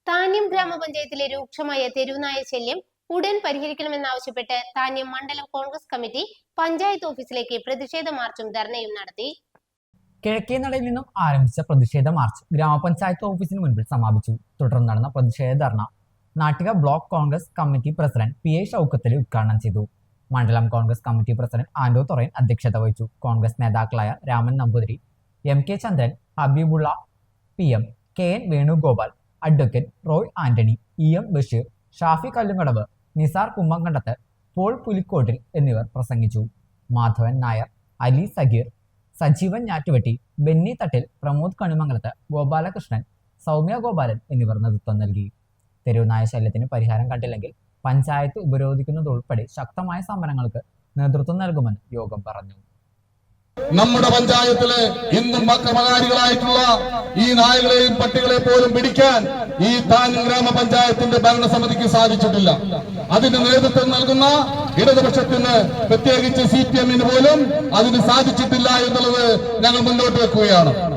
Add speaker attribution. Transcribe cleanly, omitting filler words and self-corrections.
Speaker 1: താന്യം ഗ്രാമപഞ്ചായത്തിലെ രൂക്ഷമായ തെരുവുനായ ശല്യം ഉടൻ പരിഹരിക്കണമെന്നാവശ്യപ്പെട്ട് താന്യം മണ്ഡലം കോൺഗ്രസ് കമ്മിറ്റി പഞ്ചായത്ത് ഓഫീസിലേക്ക് പ്രതിഷേധ മാർച്ചും ധർണയും നടത്തി.
Speaker 2: കിഴക്കേനടയിൽ നിന്നും ആരംഭിച്ച പ്രതിഷേധ മാർച്ച് ഗ്രാമപഞ്ചായത്ത് ഓഫീസിന് മുൻപിൽ സമാപിച്ചു. തുടർന്ന് നടന്ന പ്രതിഷേധ dharna Nattika block Congress committee president PA Shoukathali ഉദ്ഘാടനം ചെയ്തു. മണ്ഡലം Congress committee president Ando Thorayan അധ്യക്ഷത വഹിച്ചു. കോൺഗ്രസ് നേതാക്കളായ Raman Namboothiri, MK Chandran, Habibulla PM, KN Venugopal, advocate Roy Antony, EM Basheer, Shafi Kallunkadavu, Nisar Kummankandath, Paul Pulikottil എന്നിവർ പ്രസംഗിച്ചു. മാധവൻ നായർ, അലി സഗീർ, സജീവൻ ഞാറ്റുവെട്ടി, ബെന്നി തട്ടിൽ, പ്രമോദ് കണിമംഗലത്ത്, ഗോപാലകൃഷ്ണൻ, സൗമ്യ ഗോപാലൻ എന്നിവർ നേതൃത്വം നൽകി. തെരുവുനായ ശല്യത്തിന് പരിഹാരം കണ്ടില്ലെങ്കിൽ പഞ്ചായത്ത് ഉപരോധിക്കുന്നതുൾപ്പെടെ ശക്തമായ സമരങ്ങൾക്ക് നേതൃത്വം നൽകുമെന്ന് യോഗം പറഞ്ഞു.
Speaker 3: നമ്മുടെ പഞ്ചായത്തിലെ ഇന്നും അക്രമകാരികളായിട്ടുള്ള ഈ നായകളെയും പട്ടികളെ പോലും പിടിക്കാൻ ഈ താന്യം ഗ്രാമപഞ്ചായത്തിന്റെ ഭരണസമിതിക്ക് സാധിച്ചിട്ടില്ല. അതിന് നേതൃത്വം നൽകുന്ന ഇടതുപക്ഷത്തിന്, പ്രത്യേകിച്ച് CPM പോലും അതിന് സാധിച്ചിട്ടില്ല എന്നുള്ളത് ഞങ്ങൾ മുന്നോട്ട് വെക്കുകയാണ്.